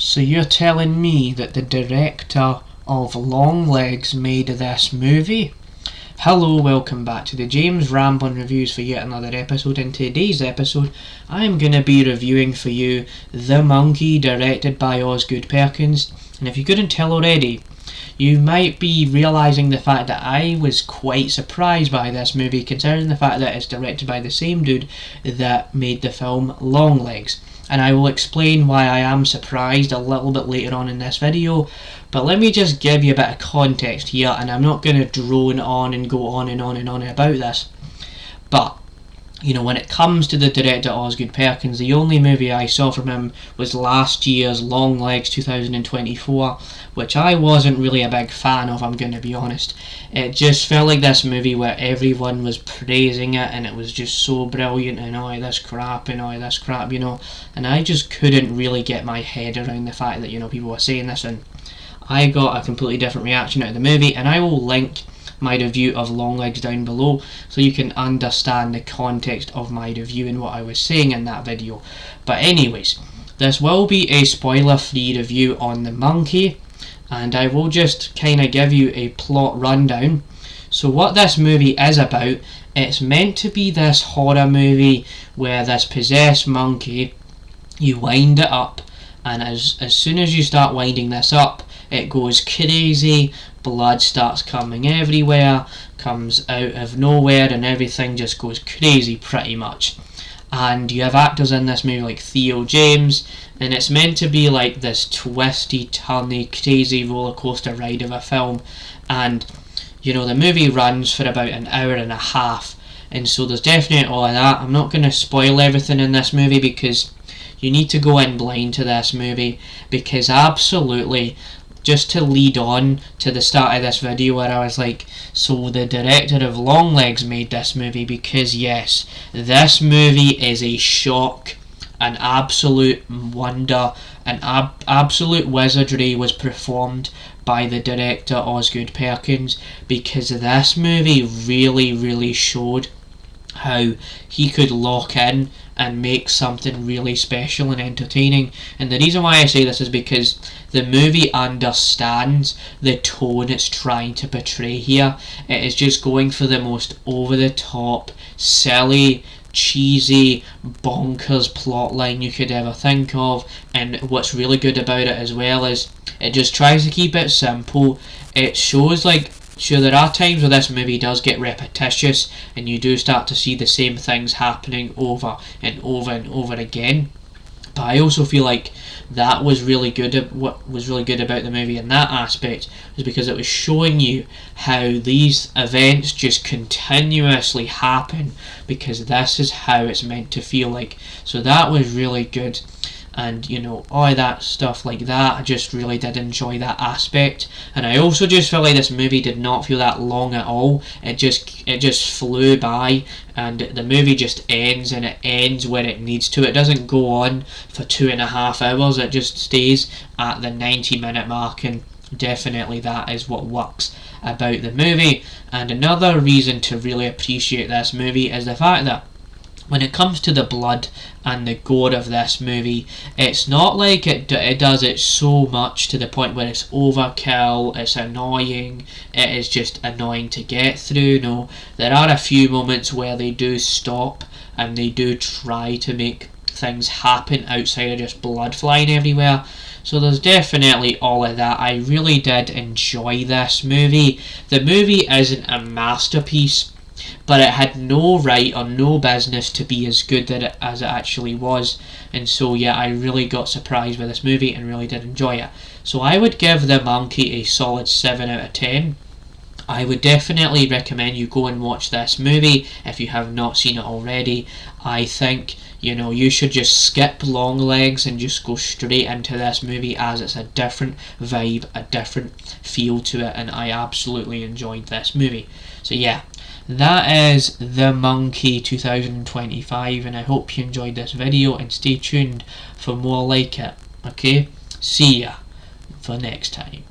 So you're telling me that the director of Longlegs made this movie? Hello, welcome back to the James Ramblin' Reviews for yet another episode. In today's episode, I'm going to be reviewing for you The Monkey, directed by Osgood Perkins. And if you couldn't tell already, you might be realising the fact that I was quite surprised by this movie, considering the fact that it's directed by the same dude that made the film Longlegs. And I will explain why I am surprised a little bit later on in this video. But let me just give you a bit of context here, and I'm not going to drone on and go on and on and on about this. But, you know, when it comes to the director Osgood Perkins, the only movie I saw from him was last year's Longlegs 2024, which I wasn't really a big fan of, I'm going to be honest. It just felt like this movie where everyone was praising it and it was just so brilliant and this crap and this crap, you know. And I just couldn't really get my head around the fact that, you know, people were saying this, and I got a completely different reaction out of the movie, and I will link my review of Longlegs down below so you can understand the context of my review and what I was saying in that video. But anyways, this will be a spoiler-free review on The Monkey, and I will just kind of give you a plot rundown. So what this movie is about, it's meant to be this horror movie where this possessed monkey, you wind it up, and as soon as you start winding this up, it goes crazy, blood starts coming everywhere, comes out of nowhere, and everything just goes crazy pretty much. And you have actors in this movie like Theo James, and it's meant to be like this twisty, turny, crazy roller coaster ride of a film. And you know, the movie runs for about an hour and a half, and so there's definitely all of that. I'm not going to spoil everything in this movie because you need to go in blind to this movie, because absolutely, just to lead on to the start of this video where I was like, so the director of Longlegs made this movie, because yes, this movie is a shock, an absolute wonder, an absolute wizardry was performed by the director Osgood Perkins, because this movie really showed how he could lock in and make something really special and entertaining. And the reason why I say this is because the movie understands the tone it's trying to portray here. It is just going for the most over the top, silly, cheesy, bonkers plotline you could ever think of. And what's really good about it as well is it just tries to keep it simple. It shows, like, sure, there are times where this movie does get repetitious and you do start to see the same things happening over and over and over again. But I also feel like that was really good. What was really good about the movie in that aspect was because it was showing you how these events just continuously happen, because this is how it's meant to feel like. So that was really good. And you know, all that stuff like that, I just really did enjoy that aspect. And I also just felt like this movie did not feel that long at all. It just flew by, and the movie just ends, and it ends when it needs to. It doesn't go on for 2.5 hours. It just stays at the 90-minute mark, and definitely that is what works about the movie. And another reason to really appreciate this movie is the fact that when it comes to the blood and the gore of this movie, it's not like it does it so much to the point where it's overkill, it's annoying, it is just annoying to get through. No, there are a few moments where they do stop and they do try to make things happen outside of just blood flying everywhere. So there's definitely all of that. I really did enjoy this movie. The movie isn't a masterpiece, but it had no right or no business to be as good as it actually was. And so yeah, I really got surprised by this movie and really did enjoy it. So I would give The Monkey a solid 7 out of 10. I would definitely recommend you go and watch this movie if you have not seen it already. I think, you know, you should just skip Longlegs and just go straight into this movie, as it's a different vibe, a different feel to it, and I absolutely enjoyed this movie. So yeah, that is The Monkey 2025, and I hope you enjoyed this video, and stay tuned for more like it. Okay, see ya for next time.